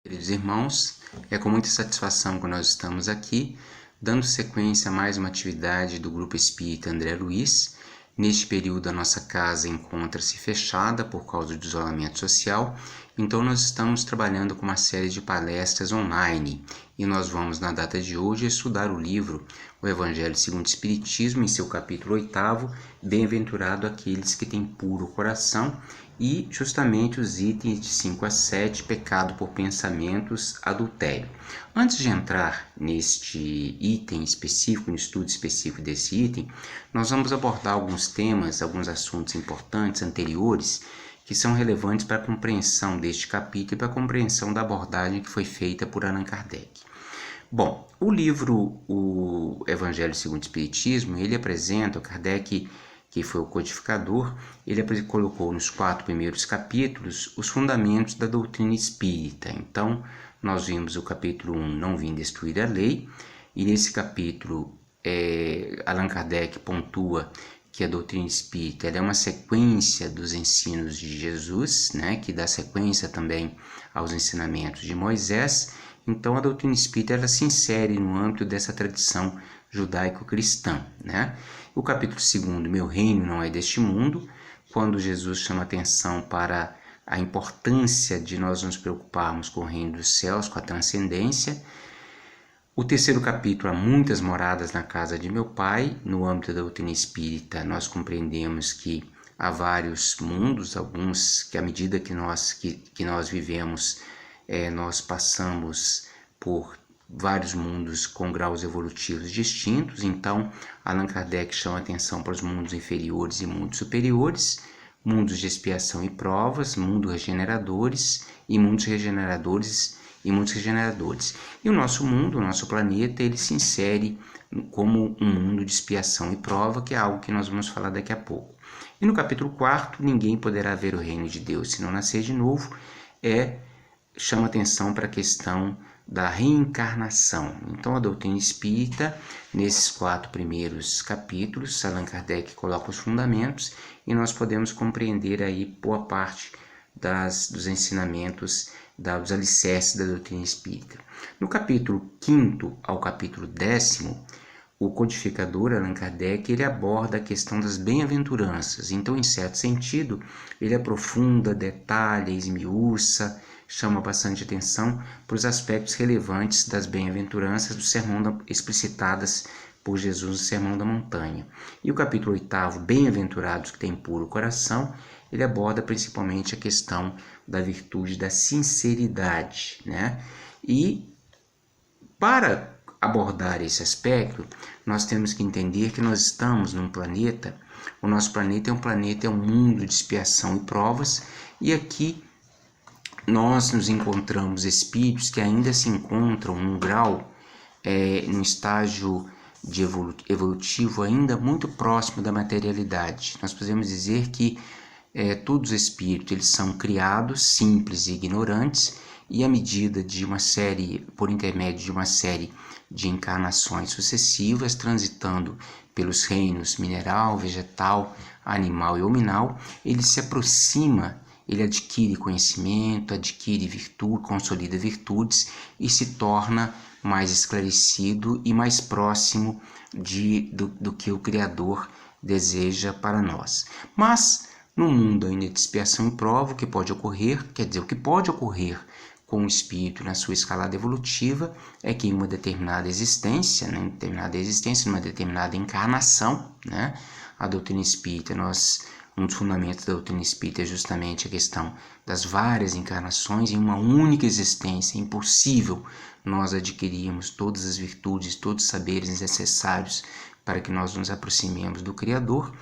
Queridos irmãos, é com muita satisfação que nós estamos aqui, dando sequência a mais uma atividade do Grupo Espírita André Luiz. Neste período, a nossa casa encontra-se fechada por causa do isolamento social, então nós estamos trabalhando com uma série de palestras online e nós vamos, na data de hoje, estudar o livro O Evangelho segundo o Espiritismo, em seu capítulo 8º, Bem-aventurado aqueles que têm puro coração, e justamente os itens de 5 a 7, pecado por pensamentos, adultério. Antes de entrar neste item específico, no estudo específico desse item, nós vamos abordar alguns temas, alguns assuntos importantes anteriores, que são relevantes para a compreensão deste capítulo e para a compreensão da abordagem que foi feita por Allan Kardec. Bom, o livro O Evangelho segundo o Espiritismo, ele apresenta, o Kardec, que foi o codificador, ele colocou nos 4 primeiros capítulos os fundamentos da doutrina espírita. Então, nós vimos o capítulo 1, Não Vim Destruir a Lei, e nesse capítulo, Allan Kardec pontua que a doutrina espírita é uma sequência dos ensinos de Jesus, né, que dá sequência também aos ensinamentos de Moisés. Então, a doutrina espírita ela se insere no âmbito dessa tradição judaico-cristã, né? O capítulo 2, Meu Reino Não É Deste Mundo, quando Jesus chama atenção para a importância de nós nos preocuparmos com o reino dos céus, com a transcendência. O 3º capítulo, Há Muitas Moradas na Casa de Meu Pai. No âmbito da doutrina espírita, nós compreendemos que há vários mundos, alguns que à medida que nós vivemos, nós passamos por vários mundos com graus evolutivos distintos. Então, Allan Kardec chama atenção para os mundos inferiores e mundos superiores, mundos de expiação e provas, mundos regeneradores e mundos regeneradores e mundos regeneradores. E o nosso mundo, o nosso planeta, ele se insere como um mundo de expiação e prova, que é algo que nós vamos falar daqui a pouco. E no capítulo 4, Ninguém Poderá Ver o Reino de Deus se não nascer de novo, chama atenção para a questão da reencarnação. Então, a doutrina espírita, nesses 4 primeiros capítulos, Allan Kardec coloca os fundamentos e nós podemos compreender aí boa parte dos ensinamentos, dos alicerces da doutrina espírita. No capítulo 5º ao capítulo 10º, o codificador Allan Kardec ele aborda a questão das bem-aventuranças. Então, em certo sentido, ele aprofunda, detalha, esmiuça, chama bastante atenção para os aspectos relevantes das bem-aventuranças do sermão explicitadas por Jesus no Sermão da Montanha. E o capítulo 8º, Bem-aventurados que têm puro coração, ele aborda principalmente a questão da virtude da sinceridade, né? E para abordar esse aspecto, nós temos que entender que nós estamos num planeta, o nosso planeta é um mundo de expiação e provas, e aqui nós nos encontramos espíritos que ainda se encontram num grau, num estágio de evolutivo ainda muito próximo da materialidade. Nós podemos dizer que todos os espíritos eles são criados simples e ignorantes, e à medida de uma série, por intermédio de uma série de encarnações sucessivas, transitando pelos reinos mineral, vegetal, animal e hominal, ele se aproxima, ele adquire conhecimento, adquire virtude, consolida virtudes e se torna mais esclarecido e mais próximo do que o Criador deseja para nós. Mas, no mundo ainda de expiação e prova, o que pode ocorrer, o que pode ocorrer com o espírito na sua escalada evolutiva é que em uma determinada existência, numa determinada encarnação, né, a doutrina espírita, um dos fundamentos da doutrina espírita é justamente a questão das várias encarnações. Em uma única existência é impossível nós adquirirmos todas as virtudes, todos os saberes necessários para que nós nos aproximemos do Criador.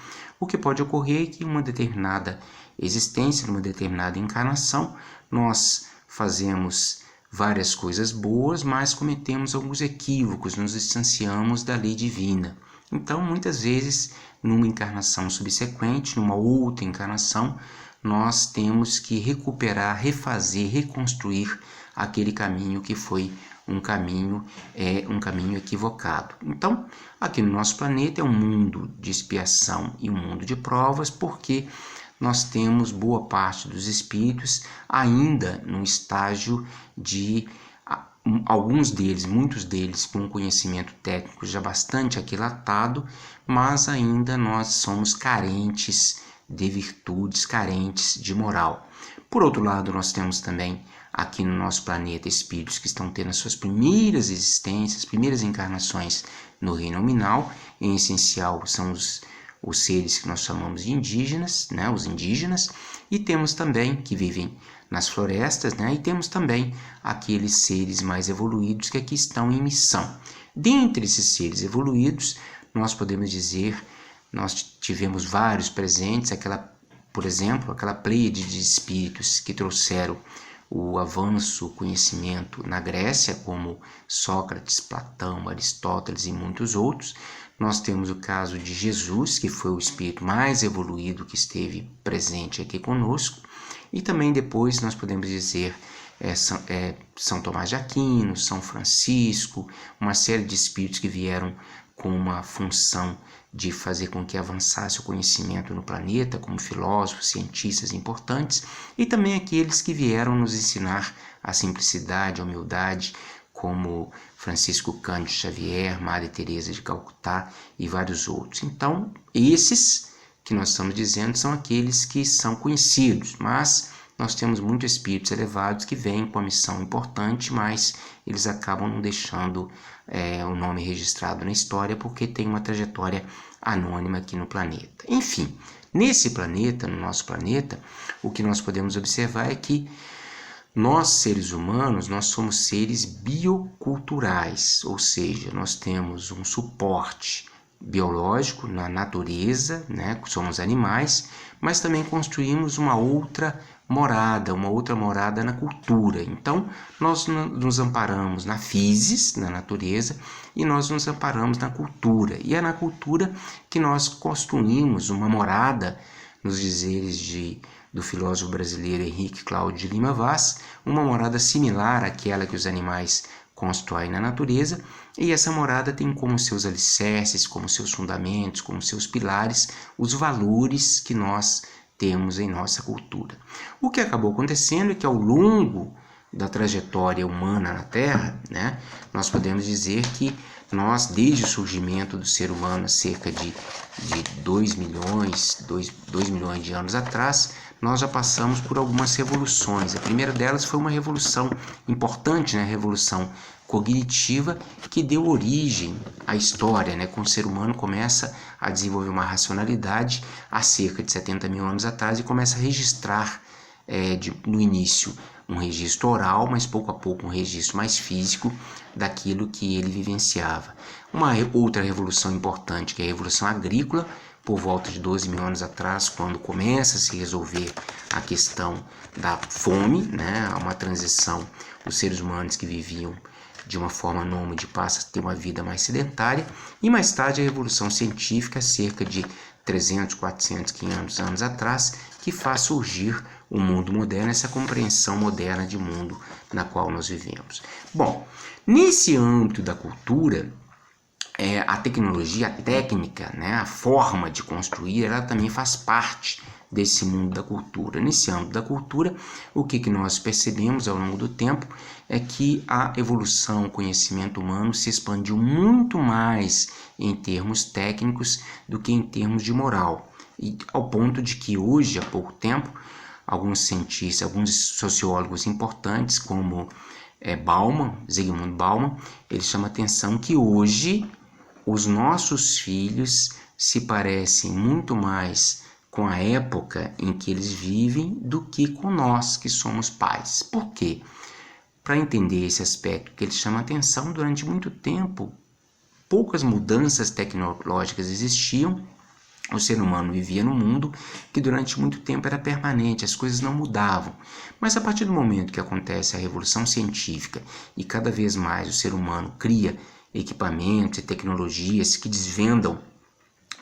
O que pode ocorrer é que em uma determinada existência, numa determinada encarnação, nós fazemos várias coisas boas, mas cometemos alguns equívocos, nos distanciamos da lei divina. Então, muitas vezes, numa encarnação subsequente, numa outra encarnação, nós temos que recuperar, refazer, reconstruir aquele caminho que foi um caminho equivocado. Então, aqui no nosso planeta é um mundo de expiação e um mundo de provas, porque nós temos boa parte dos espíritos ainda num estágio de alguns deles, muitos deles com um conhecimento técnico já bastante aquilatado, mas ainda nós somos carentes de virtudes, carentes de moral. Por outro lado, nós temos também aqui no nosso planeta espíritos que estão tendo as suas primeiras existências, primeiras encarnações no reino nominal, em essencial são os seres que nós chamamos de indígenas, né, os indígenas, e temos também que vivem nas florestas, né, e temos também aqueles seres mais evoluídos que aqui estão em missão. Dentre esses seres evoluídos, nós podemos dizer, nós tivemos vários presentes, por exemplo, aquela pleiade de espíritos que trouxeram o avanço, o conhecimento na Grécia, como Sócrates, Platão, Aristóteles e muitos outros. Nós temos o caso de Jesus, que foi o espírito mais evoluído que esteve presente aqui conosco. E também depois nós podemos dizer São Tomás de Aquino, São Francisco, uma série de espíritos que vieram com uma função de fazer com que avançasse o conhecimento no planeta, como filósofos, cientistas importantes, e também aqueles que vieram nos ensinar a simplicidade, a humildade, como Francisco Cândido Xavier, Madre Teresa de Calcutá e vários outros. Então, esses que nós estamos dizendo são aqueles que são conhecidos, mas nós temos muitos espíritos elevados que vêm com a missão importante, mas eles acabam não deixando o nome registrado na história porque tem uma trajetória anônima aqui no planeta. Enfim, nesse planeta, no nosso planeta, o que nós podemos observar é que nós, seres humanos, nós somos seres bioculturais, ou seja, nós temos um suporte biológico na natureza, né? Somos animais, mas também construímos uma outra morada na cultura. Então, nós nos amparamos na physis, na natureza, e nós nos amparamos na cultura. E é na cultura que nós construímos uma morada, nos dizeres do filósofo brasileiro Henrique Cláudio de Lima Vaz, uma morada similar àquela que os animais constroem na natureza, e essa morada tem como seus alicerces, como seus fundamentos, como seus pilares, os valores que nós temos em nossa cultura. O que acabou acontecendo é que ao longo da trajetória humana na Terra, né, nós podemos dizer que nós, desde o surgimento do ser humano, cerca de 2 milhões de anos atrás, nós já passamos por algumas revoluções. A primeira delas foi uma revolução importante, né, a revolução cognitiva, que deu origem à história, né, quando o ser humano começa a desenvolver uma racionalidade há cerca de 70 mil anos atrás e começa a registrar no início um registro oral, mas pouco a pouco um registro mais físico daquilo que ele vivenciava. Uma outra revolução importante, que é a revolução agrícola, por volta de 12 mil anos atrás, quando começa a se resolver a questão da fome, né, uma transição dos seres humanos que viviam de uma forma nômade passa a ter uma vida mais sedentária, e mais tarde a revolução científica, cerca de 300, 400, 500 anos atrás, que faz surgir o mundo moderno, essa compreensão moderna de mundo na qual nós vivemos. Bom, nesse âmbito da cultura, a tecnologia, a técnica, né, a forma de construir, ela também faz parte desse mundo da cultura. Nesse âmbito da cultura, o que nós percebemos ao longo do tempo é que a evolução, o conhecimento humano se expandiu muito mais em termos técnicos do que em termos de moral. E ao ponto de que hoje, há pouco tempo, alguns cientistas, alguns sociólogos importantes, como Zygmunt Bauman, ele chama a atenção que hoje os nossos filhos se parecem muito mais com a época em que eles vivem do que com nós que somos pais. Por quê? Para entender esse aspecto que ele chama a atenção, durante muito tempo, poucas mudanças tecnológicas existiam. O ser humano vivia num mundo que durante muito tempo era permanente, as coisas não mudavam. Mas a partir do momento que acontece a revolução científica e cada vez mais o ser humano cria equipamentos e tecnologias que desvendam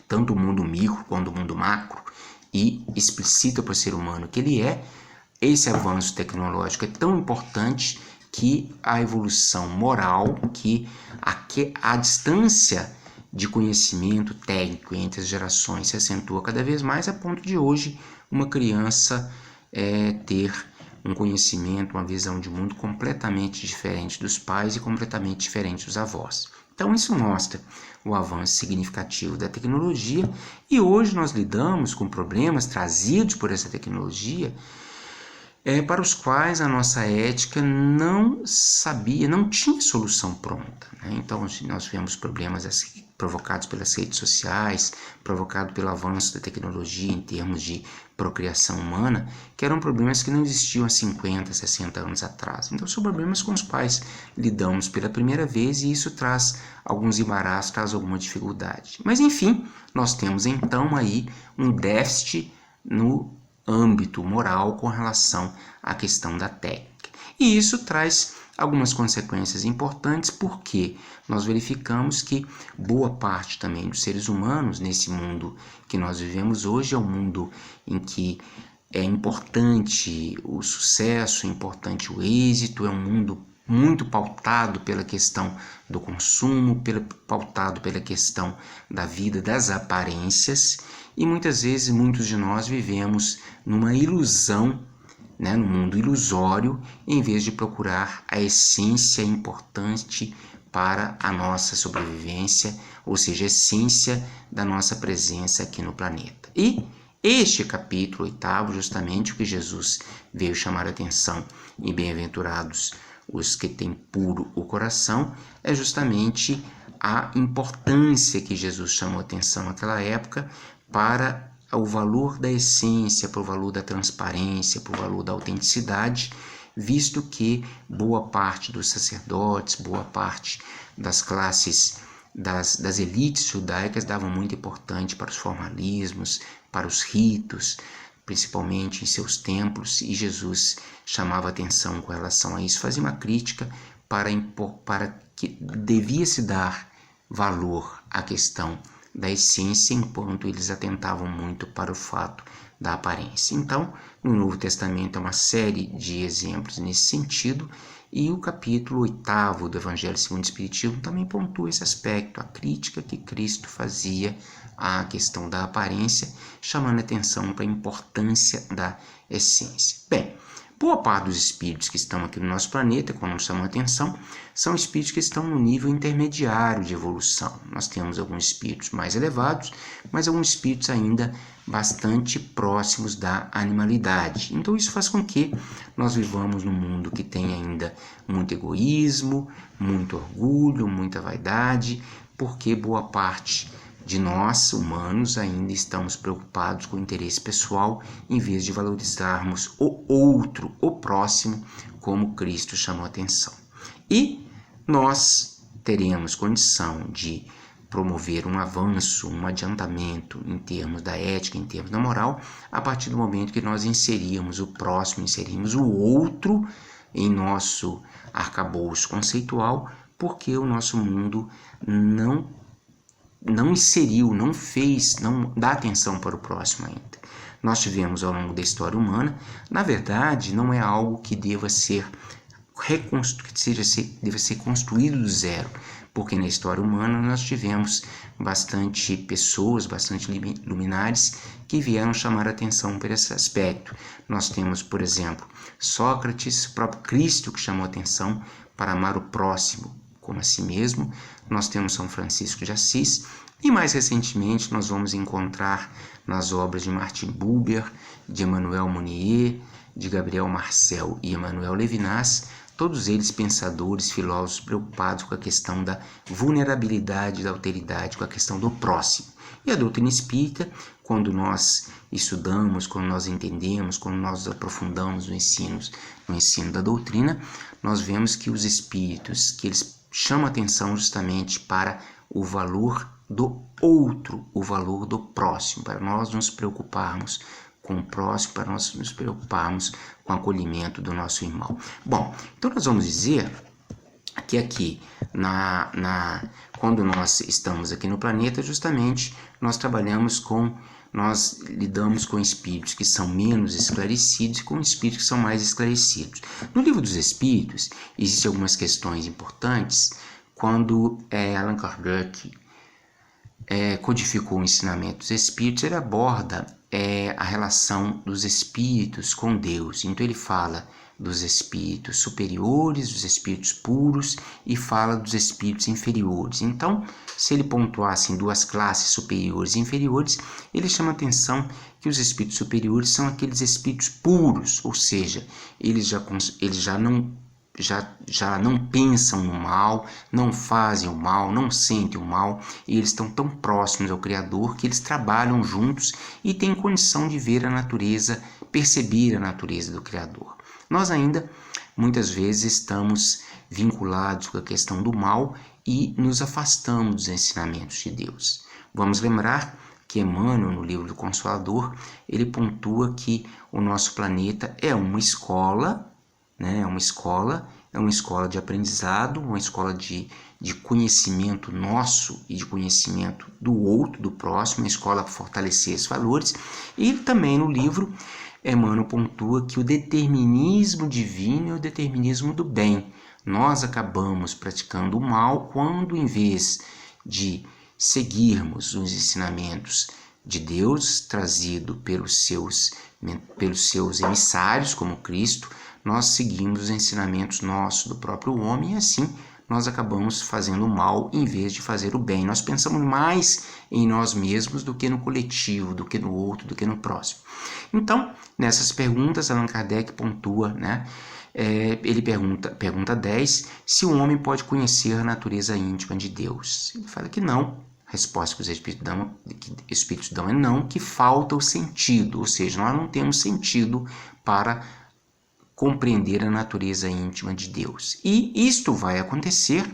tanto o mundo micro quanto o mundo macro e explicita para o ser humano que ele é, esse avanço tecnológico é tão importante que a evolução moral, que a distância de conhecimento técnico entre as gerações se acentua cada vez mais, a ponto de hoje uma criança ter um conhecimento, uma visão de mundo completamente diferente dos pais e completamente diferente dos avós. Então isso mostra o avanço significativo da tecnologia e hoje nós lidamos com problemas trazidos por essa tecnologia para os quais a nossa ética não tinha solução pronta, né? Então nós vemos problemas provocados pelas redes sociais, provocados pelo avanço da tecnologia em termos de procriação humana, que eram problemas que não existiam há 50, 60 anos atrás. Então são problemas com os quais lidamos pela primeira vez e isso traz alguns embaraços, traz alguma dificuldade. Mas enfim, nós temos então aí um déficit no âmbito moral com relação à questão da técnica. E isso traz algumas consequências importantes, porque nós verificamos que boa parte também dos seres humanos nesse mundo que nós vivemos hoje é um mundo em que é importante o sucesso, é importante o êxito, é um mundo muito pautado pela questão do consumo, pautado pela questão da vida, das aparências, e muitas vezes muitos de nós vivemos numa ilusão, né, num mundo ilusório, em vez de procurar a essência importante para a nossa sobrevivência, ou seja, a essência da nossa presença aqui no planeta. E este capítulo 8, justamente o que Jesus veio chamar a atenção em Bem-aventurados os que têm puro o coração, é justamente a importância que Jesus chamou a atenção naquela época para o valor da essência, para o valor da transparência, para o valor da autenticidade, visto que boa parte dos sacerdotes, boa parte das classes, das elites judaicas davam muito importância para os formalismos, para os ritos, principalmente em seus templos, e Jesus chamava atenção com relação a isso, fazia uma crítica para que devia se dar valor à questão da essência, enquanto eles atentavam muito para o fato da aparência. Então, no Novo Testamento é uma série de exemplos nesse sentido, e o capítulo 8 do Evangelho segundo o Espiritismo também pontua esse aspecto, a crítica que Cristo fazia à questão da aparência, chamando atenção para a importância da essência. Bem, boa parte dos espíritos que estão aqui no nosso planeta, quando nos chamam a atenção, são espíritos que estão no nível intermediário de evolução. Nós temos alguns espíritos mais elevados, mas alguns espíritos ainda bastante próximos da animalidade. Então isso faz com que nós vivamos num mundo que tem ainda muito egoísmo, muito orgulho, muita vaidade, porque boa parte de nós, humanos, ainda estamos preocupados com o interesse pessoal, em vez de valorizarmos o outro, o próximo, como Cristo chamou a atenção. E nós teremos condição de promover um avanço, um adiantamento em termos da ética, em termos da moral, a partir do momento que nós inserirmos o próximo, inserirmos o outro em nosso arcabouço conceitual, porque o nosso mundo não inseriu, não dá atenção para o próximo ainda. Nós tivemos ao longo da história humana, na verdade, não é algo que deva ser construído do zero, porque na história humana nós tivemos bastante pessoas, bastante luminares que vieram chamar a atenção por esse aspecto. Nós temos, por exemplo, Sócrates, o próprio Cristo que chamou a atenção para amar o próximo como a si mesmo. Nós temos São Francisco de Assis e mais recentemente nós vamos encontrar nas obras de Martin Buber, de Emmanuel Mounier, de Gabriel Marcel e Emmanuel Levinas, todos eles pensadores, filósofos preocupados com a questão da vulnerabilidade, da alteridade, com a questão do próximo. E a doutrina espírita, quando nós estudamos, quando nós entendemos, quando nós aprofundamos no ensino da doutrina, nós vemos que os espíritos, que eles chamam atenção justamente para o valor do outro, o valor do próximo, para nós nos preocuparmos com o próximo, para nós nos preocuparmos com o acolhimento do nosso irmão. Bom, então nós vamos dizer que aqui, quando nós estamos aqui no planeta, justamente nós lidamos com espíritos que são menos esclarecidos e com espíritos que são mais esclarecidos. No Livro dos Espíritos, existem algumas questões importantes quando Allan Kardec codificou o ensinamento dos espíritos. Ele aborda a relação dos espíritos com Deus. Então ele fala dos espíritos superiores, dos espíritos puros e fala dos espíritos inferiores. Então, se ele pontuasse em duas classes, superiores e inferiores, ele chama a atenção que os espíritos superiores são aqueles espíritos puros, ou seja, eles já não pensam no mal, não fazem o mal, não sentem o mal, e eles estão tão próximos ao Criador que eles trabalham juntos e têm condição de ver a natureza, perceber a natureza do Criador. Nós ainda, muitas vezes, estamos vinculados com a questão do mal e nos afastamos dos ensinamentos de Deus. Vamos lembrar que Emmanuel, no livro do Consolador, ele pontua que o nosso planeta é uma escola, né? É uma escola de aprendizado, uma escola de conhecimento nosso e de conhecimento do outro, do próximo, uma escola para fortalecer esses valores. E também no livro, Emmanuel pontua que o determinismo divino é o determinismo do bem. Nós acabamos praticando o mal quando, em vez de seguirmos os ensinamentos de Deus trazido pelos seus emissários, como Cristo, nós seguimos os ensinamentos nossos do próprio homem e assim nós acabamos fazendo o mal em vez de fazer o bem. Nós pensamos mais em nós mesmos do que no coletivo, do que no outro, do que no próximo. Então, nessas perguntas, Allan Kardec pontua, né? Ele pergunta 10, se o homem pode conhecer a natureza íntima de Deus. Ele fala que não. A resposta que os espíritos dão é não, que falta o sentido, ou seja, nós não temos sentido para compreender a natureza íntima de Deus. E isto vai acontecer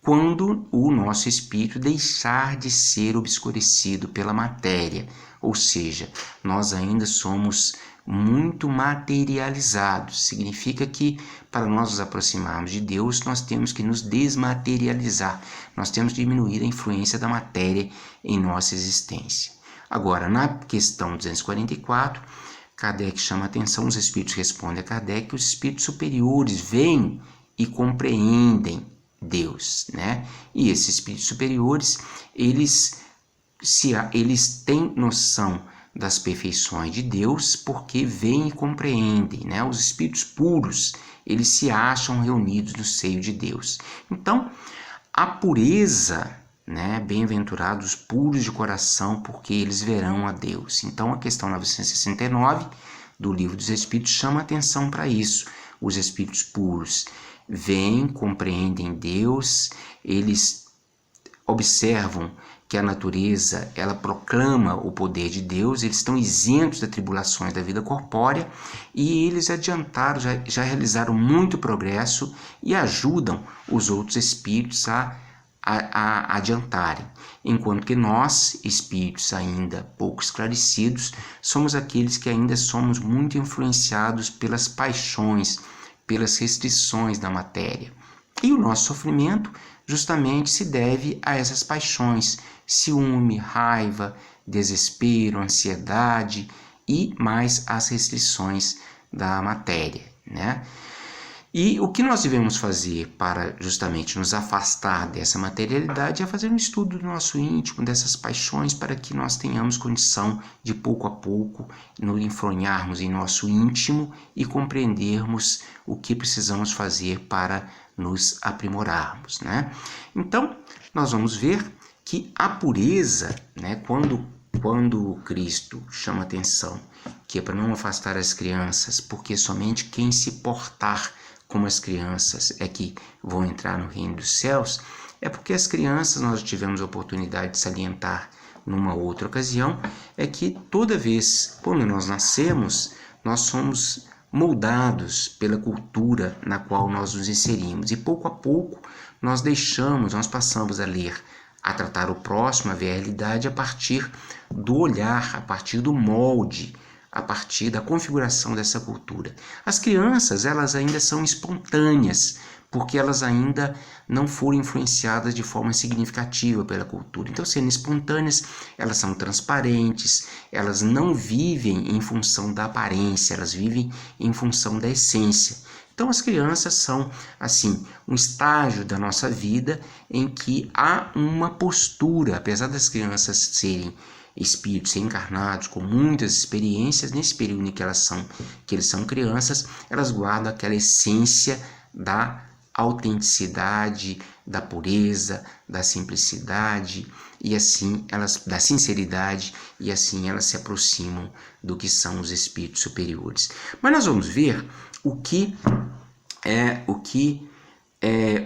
quando o nosso espírito deixar de ser obscurecido pela matéria, ou seja, nós ainda somos muito materializados. Significa que para nós nos aproximarmos de Deus, nós temos que nos desmaterializar, nós temos que diminuir a influência da matéria em nossa existência. Agora, na questão 244, Kardec chama a atenção, os espíritos respondem a Kardec que os espíritos superiores veem e compreendem Deus, né? E esses espíritos superiores, eles têm noção das perfeições de Deus porque veem e compreendem, né? Os espíritos puros, eles se acham reunidos no seio de Deus. Então, a pureza, né? Bem-aventurados puros de coração, porque eles verão a Deus. Então, a questão 969 do Livro dos Espíritos chama atenção para isso. Os espíritos puros veem, compreendem Deus, eles observam que a natureza, ela proclama o poder de Deus, eles estão isentos das tribulações da vida corpórea e eles adiantaram, já realizaram muito progresso e ajudam os outros espíritos a adiantarem, enquanto que nós, espíritos ainda pouco esclarecidos, somos aqueles que ainda somos muito influenciados pelas paixões, pelas restrições da matéria. E o nosso sofrimento justamente se deve a essas paixões, ciúme, raiva, desespero, ansiedade e mais as restrições da matéria, né? E o que nós devemos fazer para justamente nos afastar dessa materialidade é fazer um estudo do nosso íntimo, dessas paixões, para que nós tenhamos condição de pouco a pouco nos enfronharmos em nosso íntimo e compreendermos o que precisamos fazer para nos aprimorarmos, né? Então, nós vamos ver que a pureza, né, quando Cristo chama atenção que é para não afastar as crianças, porque somente quem se portar como as crianças é que vão entrar no reino dos céus, é porque as crianças, nós tivemos a oportunidade de salientar numa outra ocasião, é que toda vez quando nós nascemos, nós somos moldados pela cultura na qual nós nos inserimos e pouco a pouco nós passamos a ler, a tratar o próximo, a ver a realidade a partir do olhar, a partir do molde, a partir da configuração dessa cultura. As crianças, elas ainda são espontâneas, porque elas ainda não foram influenciadas de forma significativa pela cultura. Então, sendo espontâneas, elas são transparentes, elas não vivem em função da aparência, elas vivem em função da essência. Então, as crianças são, assim, um estágio da nossa vida em que há uma postura, apesar das crianças serem espíritos reencarnados com muitas experiências, nesse período em que eles são crianças, elas guardam aquela essência da autenticidade, da pureza, da simplicidade e assim da sinceridade, e assim elas se aproximam do que são os espíritos superiores. Mas nós vamos ver o que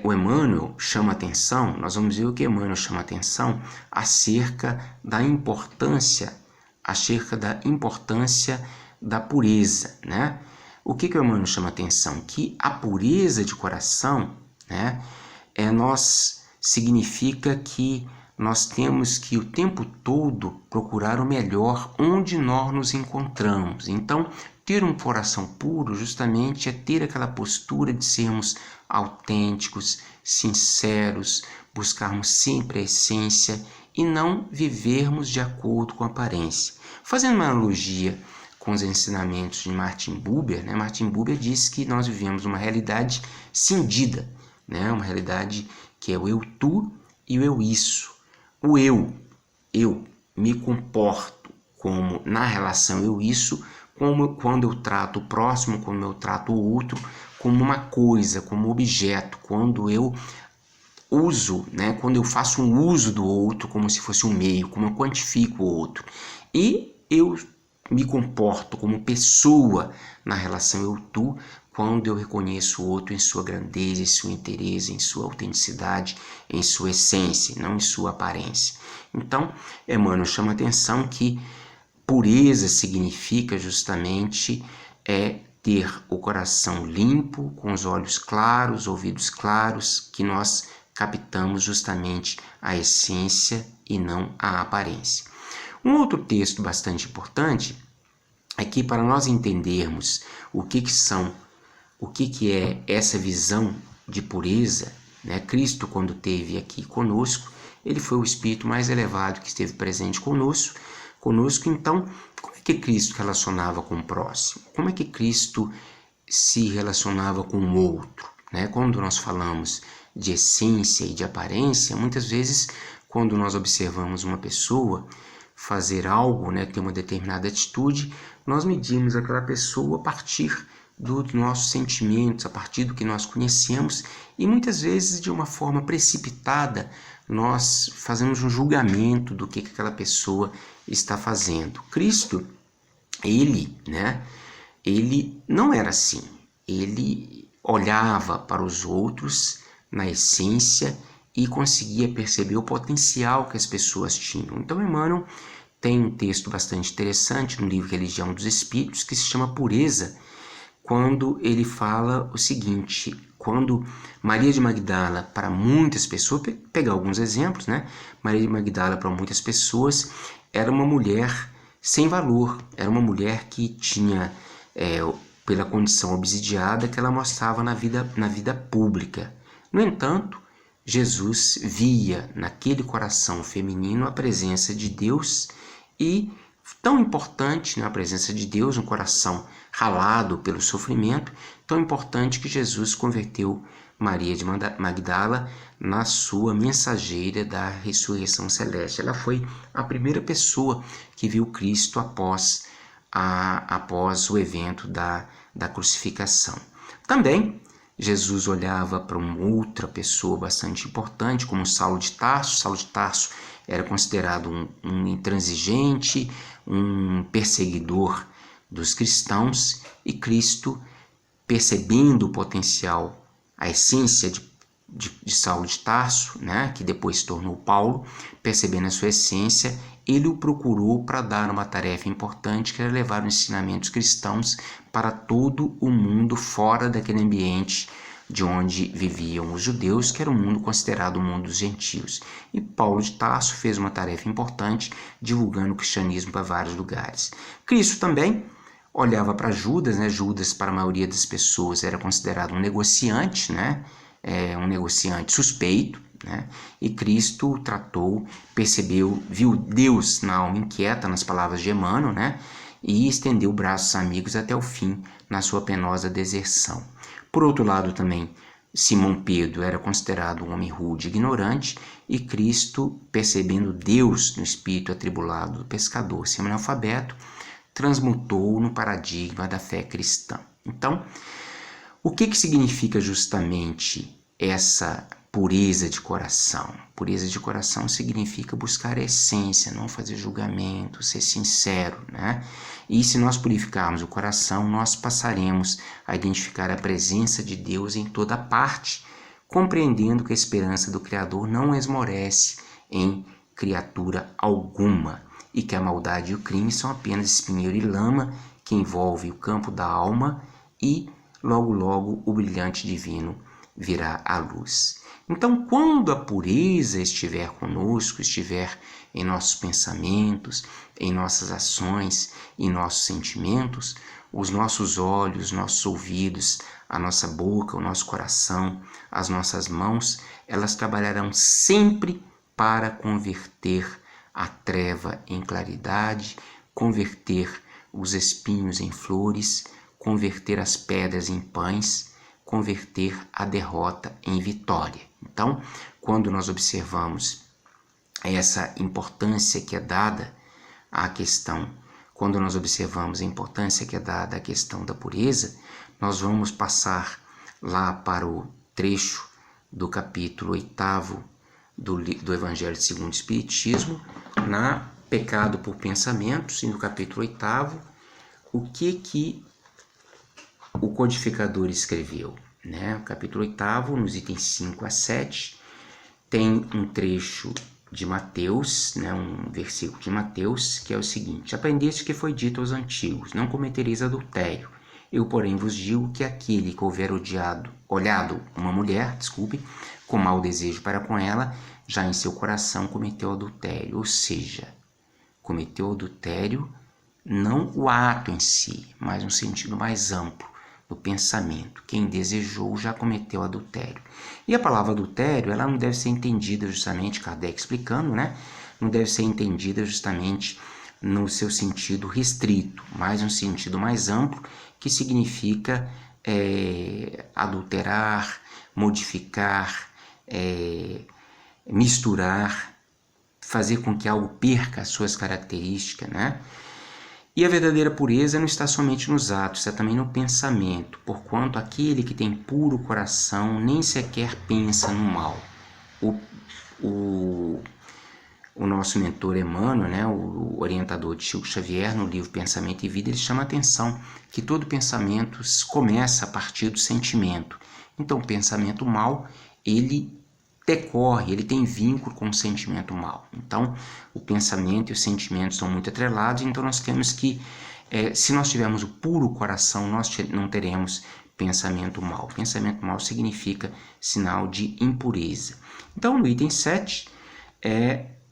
o Emmanuel chama atenção. Nós vamos ver o que Emmanuel chama atenção acerca da importância da pureza, né? O que o Emmanuel chama atenção? Que a pureza de coração, né, significa que nós temos que o tempo todo procurar o melhor onde nós nos encontramos. Então, ter um coração puro justamente é ter aquela postura de sermos autênticos, sinceros, buscarmos sempre a essência e não vivermos de acordo com a aparência. Fazendo uma analogia com os ensinamentos de Martin Buber, né? Martin Buber diz que nós vivemos uma realidade cindida, né? Uma realidade que é o eu-tu e o eu-isso. O eu me comporto como na relação eu-isso, quando eu trato o próximo, quando eu trato o outro, como uma coisa, como objeto, quando eu uso, né? Quando eu faço um uso do outro como se fosse um meio, como eu quantifico o outro. E eu me comporto como pessoa na relação eu-tu, quando eu reconheço o outro em sua grandeza, em sua inteireza, em sua autenticidade, em sua essência, não em sua aparência. Então, Emmanuel chama a atenção que pureza significa justamente ter o coração limpo, com os olhos claros, ouvidos claros, que nós captamos justamente a essência e não a aparência. Um outro texto bastante importante é que, para nós entendermos o que é essa visão de pureza, né? Cristo, quando esteve aqui conosco, ele foi o espírito mais elevado que esteve presente conosco. Então, como é que Cristo relacionava com o próximo? Como é que Cristo se relacionava com o outro, né? Quando nós falamos de essência e de aparência, muitas vezes, quando nós observamos uma pessoa fazer algo, né, ter uma determinada atitude, nós medimos aquela pessoa a partir dos nossos sentimentos, a partir do que nós conhecemos, e muitas vezes, de uma forma precipitada, nós fazemos um julgamento do que aquela pessoa está fazendo. Cristo, ele não era assim. Ele olhava para os outros na essência e conseguia perceber o potencial que as pessoas tinham. Então, Emmanuel tem um texto bastante interessante no livro Religião dos Espíritos, que se chama Pureza, quando ele fala o seguinte: quando Maria de Magdala, para muitas pessoas, pegar alguns exemplos, né? Maria de Magdala, para muitas pessoas, era uma mulher sem valor, era uma mulher que tinha, pela condição obsidiada que ela mostrava na vida pública. No entanto, Jesus via naquele coração feminino a presença de Deus, e tão importante, né, a presença de Deus, um coração ralado pelo sofrimento, tão importante que Jesus converteu Maria de Magdala na sua mensageira da ressurreição celeste. Ela foi a primeira pessoa que viu Cristo após o evento da crucificação. Também Jesus olhava para uma outra pessoa bastante importante, como Saulo de Tarso. Saulo de Tarso era considerado um intransigente, um perseguidor dos cristãos, e Cristo, percebendo o potencial, a essência de Saulo de Tarso, né, que depois se tornou Paulo, percebendo a sua essência, ele o procurou para dar uma tarefa importante, que era levar os ensinamentos cristãos para todo o mundo fora daquele ambiente de onde viviam os judeus, que era o mundo considerado o mundo dos gentios. E Paulo de Tarso fez uma tarefa importante, divulgando o cristianismo para vários lugares. Cristo também olhava para Judas, né? Judas, para a maioria das pessoas, era considerado um negociante, né? Um negociante suspeito, né? E Cristo tratou, percebeu, viu Deus na alma inquieta, nas palavras de Emmanuel, né? E estendeu braços amigos até o fim na sua penosa deserção. Por outro lado, também, Simão Pedro era considerado um homem rude e ignorante, e Cristo, percebendo Deus no espírito atribulado do pescador semi-analfabeto, transmutou no paradigma da fé cristã. Então, o que significa justamente essa pureza de coração? Pureza de coração significa buscar a essência, não fazer julgamento, ser sincero, né? E se nós purificarmos o coração, nós passaremos a identificar a presença de Deus em toda parte, compreendendo que a esperança do Criador não esmorece em criatura alguma e que a maldade e o crime são apenas espinheiro e lama que envolve o campo da alma e logo, logo o brilhante divino virá à luz. Então, quando a pureza estiver conosco, estiver em nossos pensamentos, em nossas ações, em nossos sentimentos, os nossos olhos, nossos ouvidos, a nossa boca, o nosso coração, as nossas mãos, elas trabalharão sempre para converter a treva em claridade, converter os espinhos em flores, converter as pedras em pães, converter a derrota em vitória. Então, quando nós observamos essa importância que é dada à questão, quando nós observamos a importância que é dada à questão da pureza, nós vamos passar lá para o trecho do capítulo 8º do Evangelho segundo o Espiritismo, na Pecado por Pensamentos, e no capítulo 8º, o que o codificador escreveu, né? O capítulo 8º, nos itens 5 a 7, tem um trecho de Mateus, né? Um versículo de Mateus, que é o seguinte: aprendeste que foi dito aos antigos, não cometereis adultério. Eu, porém, vos digo que aquele que houver olhado uma mulher, com mau desejo para com ela, já em seu coração cometeu adultério. Ou seja, cometeu adultério não o ato em si, mas um sentido mais amplo do pensamento. Quem desejou já cometeu adultério. E a palavra adultério, ela não deve ser entendida justamente, Kardec explicando, né? Não deve ser entendida justamente no seu sentido restrito, mas um sentido mais amplo, que significa adulterar, modificar, misturar, fazer com que algo perca as suas características, né? E a verdadeira pureza não está somente nos atos, está também no pensamento, porquanto aquele que tem puro coração nem sequer pensa no mal. O nosso mentor Emmanuel, né, o orientador de Chico Xavier, no livro Pensamento e Vida, ele chama a atenção que todo pensamento começa a partir do sentimento. Então, o pensamento mal, ele decorre, ele tem vínculo com o sentimento mal. Então, o pensamento e o sentimento estão muito atrelados, então nós temos que, se nós tivermos o puro coração, nós não teremos pensamento mal. Pensamento mal significa sinal de impureza. Então, no item 7,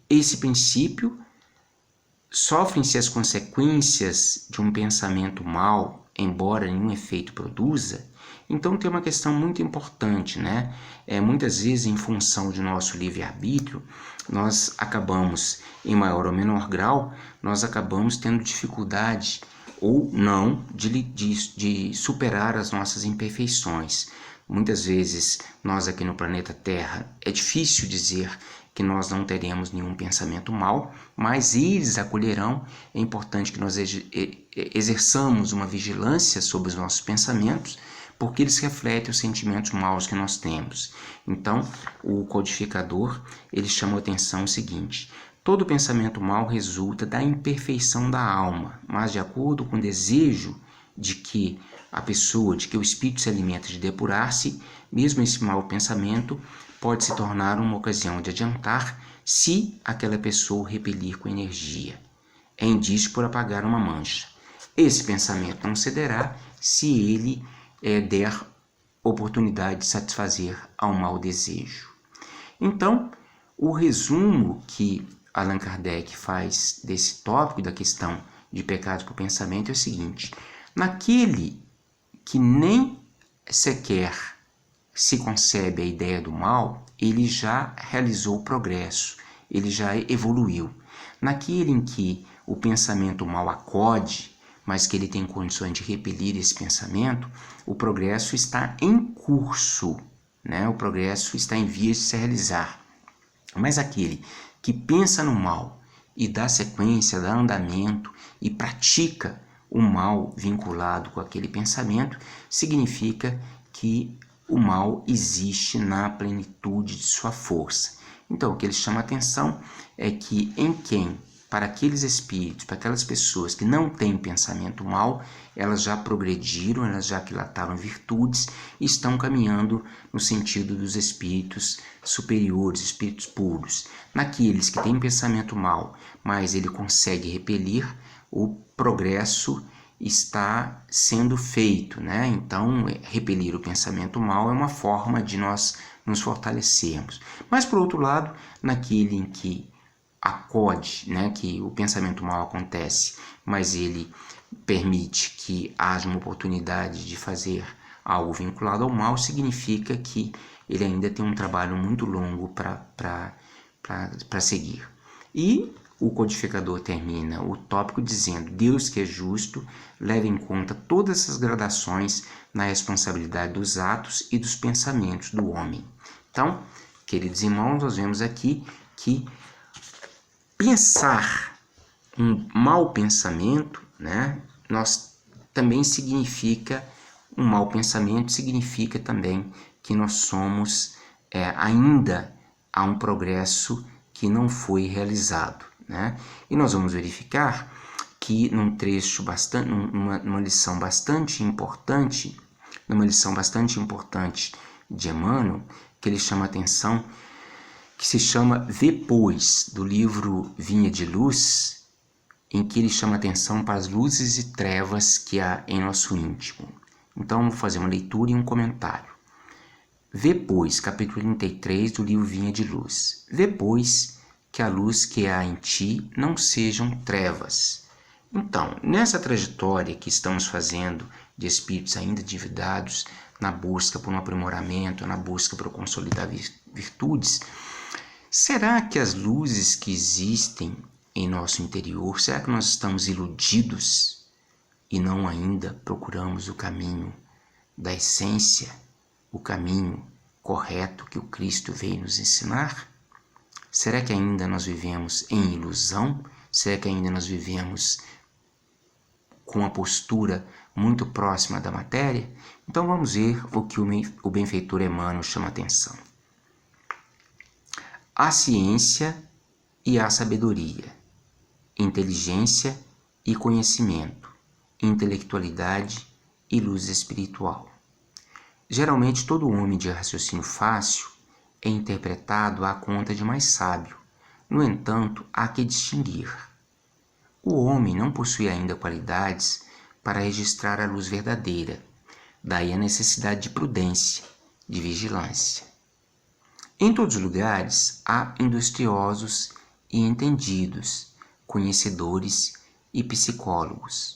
esse princípio, sofrem-se as consequências de um pensamento mal, embora nenhum efeito produza. Então tem uma questão muito importante, né? Muitas vezes, em função de nosso livre-arbítrio, nós acabamos, em maior ou menor grau, nós acabamos tendo dificuldade ou não de superar as nossas imperfeições. Muitas vezes, nós aqui no planeta Terra, é difícil dizer que nós não teremos nenhum pensamento mal, mas eles acolherão. É importante que nós exerçamos uma vigilância sobre os nossos pensamentos, porque eles refletem os sentimentos maus que nós temos. Então, o codificador, ele chamou a atenção o seguinte: todo pensamento mau resulta da imperfeição da alma, mas de acordo com o desejo de que o espírito se alimenta de depurar-se, mesmo esse mau pensamento pode se tornar uma ocasião de adiantar, se aquela pessoa repelir com energia. É indício por apagar uma mancha. Esse pensamento não cederá se ele der oportunidade de satisfazer ao mau desejo. Então, o resumo que Allan Kardec faz desse tópico da questão de pecados por pensamento é o seguinte: naquele que nem sequer se concebe a ideia do mal, ele já realizou o progresso, ele já evoluiu. Naquele em que o pensamento mal acode, mas que ele tem condições de repelir esse pensamento, o progresso está em curso, né? O progresso está em vias de se realizar. Mas aquele que pensa no mal e dá sequência, dá andamento e pratica o mal vinculado com aquele pensamento, significa que o mal existe na plenitude de sua força. Então, o que ele chama a atenção é que para aqueles espíritos, para aquelas pessoas que não têm pensamento mal, elas já progrediram, elas já aquilataram virtudes e estão caminhando no sentido dos espíritos superiores, espíritos puros. Naqueles que têm pensamento mal, mas ele consegue repelir, o progresso está sendo feito, né? Então, repelir o pensamento mal é uma forma de nós nos fortalecermos. Mas, por outro lado, naquele em que acode, né, que o pensamento mal acontece, mas ele permite que haja uma oportunidade de fazer algo vinculado ao mal, significa que ele ainda tem um trabalho muito longo para seguir. E o codificador termina o tópico dizendo: Deus, que é justo, leva em conta todas essas gradações na responsabilidade dos atos e dos pensamentos do homem. Então, queridos irmãos, nós vemos aqui que pensar um mau pensamento, né, também significa um mau pensamento, significa também que nós somos ainda há um progresso que não foi realizado, né? E nós vamos verificar que num trecho bastante, numa lição bastante importante, de Emmanuel, que ele chama a atenção, que se chama Depois, do livro Vinha de Luz, em que ele chama atenção para as luzes e trevas que há em nosso íntimo. Então, vamos fazer uma leitura e um comentário. Depois, capítulo 33 do livro Vinha de Luz. Depois que a luz que há em ti não sejam trevas. Então, nessa trajetória que estamos fazendo de espíritos ainda endividados, na busca por um aprimoramento, na busca por consolidar virtudes, será que as luzes que existem em nosso interior, será que nós estamos iludidos e não ainda procuramos o caminho da essência, o caminho correto que o Cristo veio nos ensinar? Será que ainda nós vivemos em ilusão? Será que ainda nós vivemos com uma postura muito próxima da matéria? Então vamos ver o que o benfeitor Emmanuel chama a atenção. A ciência e a sabedoria, inteligência e conhecimento, intelectualidade e luz espiritual. Geralmente todo homem de raciocínio fácil é interpretado à conta de mais sábio. No entanto, há que distinguir. O homem não possui ainda qualidades para registrar a luz verdadeira, daí a necessidade de prudência, de vigilância. Em todos os lugares há industriosos e entendidos, conhecedores e psicólogos.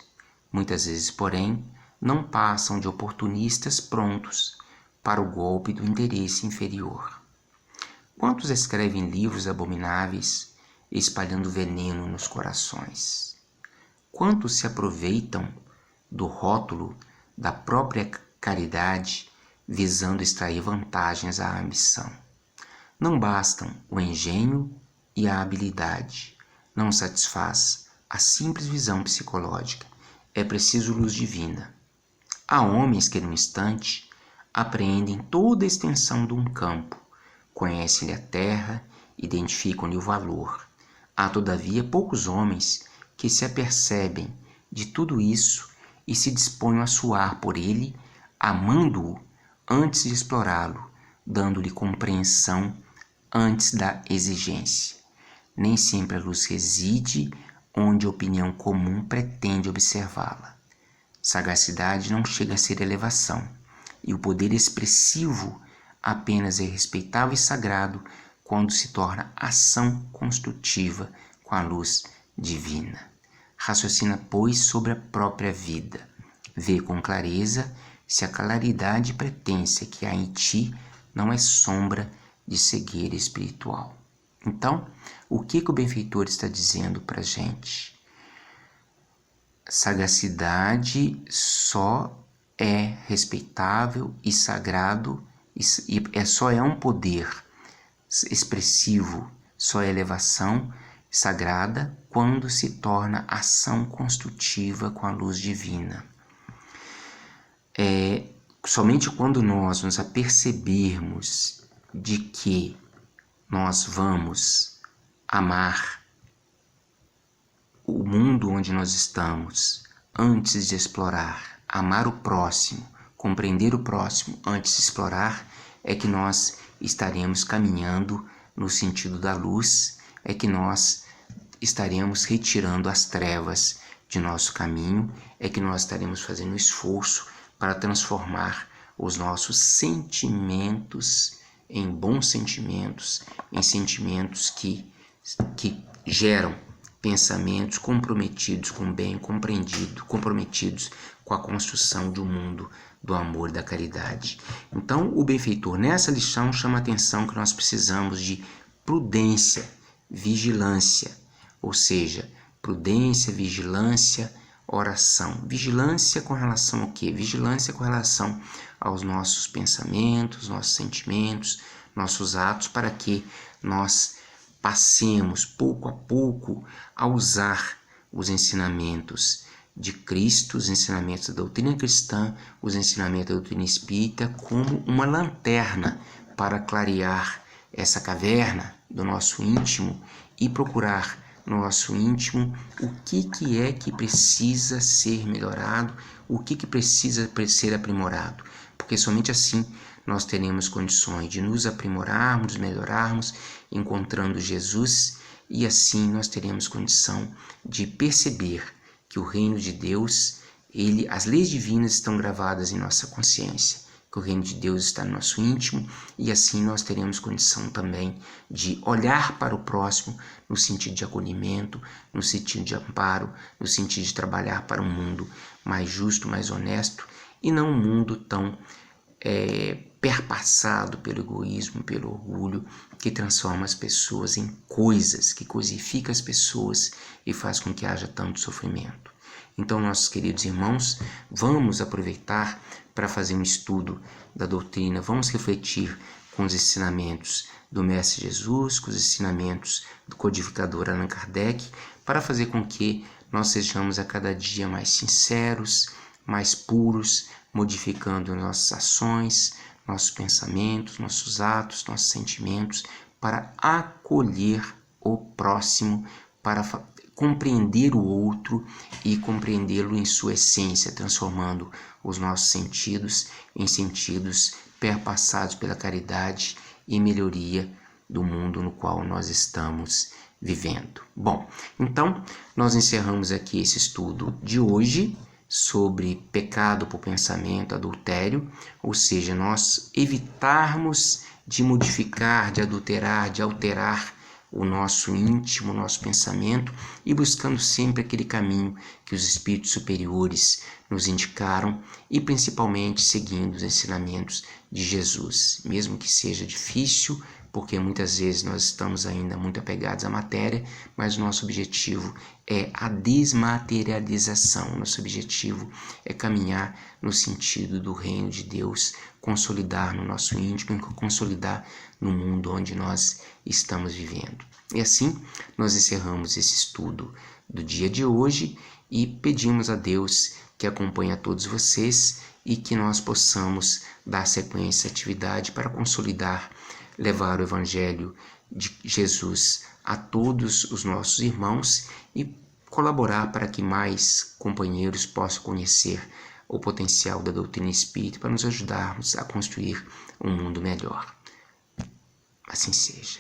Muitas vezes, porém, não passam de oportunistas prontos para o golpe do interesse inferior. Quantos escrevem livros abomináveis, espalhando veneno nos corações? Quantos se aproveitam do rótulo da própria caridade, visando extrair vantagens à ambição? Não bastam o engenho e a habilidade. Não satisfaz a simples visão psicológica. É preciso luz divina. Há homens que, num instante, apreendem toda a extensão de um campo, conhecem-lhe a terra, identificam-lhe o valor. Há, todavia, poucos homens que se apercebem de tudo isso e se dispõem a suar por ele, amando-o antes de explorá-lo, dando-lhe compreensão antes da exigência. Nem sempre a luz reside onde a opinião comum pretende observá-la. Sagacidade não chega a ser elevação, e o poder expressivo apenas é respeitável e sagrado quando se torna ação construtiva com a luz divina. Raciocina, pois, sobre a própria vida. Vê com clareza se a claridade e pretência que há em ti não é sombra de cegueira espiritual. Então, o que o benfeitor está dizendo para a gente? Sagacidade só é respeitável e sagrado Só é um poder expressivo, só é elevação sagrada quando se torna ação construtiva com a luz divina. Somente quando nós nos apercebermos de que nós vamos amar o mundo onde nós estamos antes de explorar, amar o próximo, compreender o próximo antes de explorar, é que nós estaremos caminhando no sentido da luz, é que nós estaremos retirando as trevas de nosso caminho, é que nós estaremos fazendo esforço para transformar os nossos sentimentos em bons sentimentos, em sentimentos que geram pensamentos comprometidos com o bem compreendido, comprometidos com a construção de um mundo do amor e da caridade. Então, o benfeitor nessa lição chama a atenção que nós precisamos de prudência, vigilância, ou seja, prudência, vigilância, oração. Vigilância com relação ao quê? Vigilância com relação aos nossos pensamentos, nossos sentimentos, nossos atos, para que nós passemos pouco a pouco a usar os ensinamentos de Cristo, os ensinamentos da doutrina cristã, os ensinamentos da doutrina espírita como uma lanterna para clarear essa caverna do nosso íntimo e procurar no nosso íntimo o que é que precisa ser melhorado, o que precisa ser aprimorado, porque somente assim nós teremos condições de nos aprimorarmos, melhorarmos, encontrando Jesus, e assim nós teremos condição de perceber que o reino de Deus, as leis divinas estão gravadas em nossa consciência, que o reino de Deus está no nosso íntimo, e assim nós teremos condição também de olhar para o próximo no sentido de acolhimento, no sentido de amparo, no sentido de trabalhar para um mundo mais justo, mais honesto, e não um mundo tão perpassado pelo egoísmo, pelo orgulho, que transforma as pessoas em coisas, que coisifica as pessoas e faz com que haja tanto sofrimento. Então, nossos queridos irmãos, vamos aproveitar para fazer um estudo da doutrina, vamos refletir com os ensinamentos do Mestre Jesus, com os ensinamentos do codificador Allan Kardec, para fazer com que nós sejamos a cada dia mais sinceros, mais puros, modificando nossas ações, nossos pensamentos, nossos atos, nossos sentimentos, para acolher o próximo, para compreender o outro e compreendê-lo em sua essência, transformando os nossos sentidos em sentidos perpassados pela caridade e melhoria do mundo no qual nós estamos vivendo. Bom, então nós encerramos aqui esse estudo de hoje sobre pecado por pensamento, adultério, ou seja, nós evitarmos de modificar, de adulterar, de alterar o nosso íntimo, o nosso pensamento, e buscando sempre aquele caminho que os espíritos superiores nos indicaram, e principalmente seguindo os ensinamentos de Jesus, mesmo que seja difícil, porque muitas vezes nós estamos ainda muito apegados à matéria, mas o nosso objetivo é a desmaterialização, nosso objetivo é caminhar no sentido do reino de Deus, consolidar no nosso íntimo, consolidar no mundo onde nós estamos vivendo. E assim, nós encerramos esse estudo do dia de hoje e pedimos a Deus que acompanhe a todos vocês e que nós possamos dar sequência à atividade para consolidar, levar o Evangelho de Jesus a todos os nossos irmãos e colaborar para que mais companheiros possam conhecer o potencial da doutrina espírita para nos ajudarmos a construir um mundo melhor. Assim seja.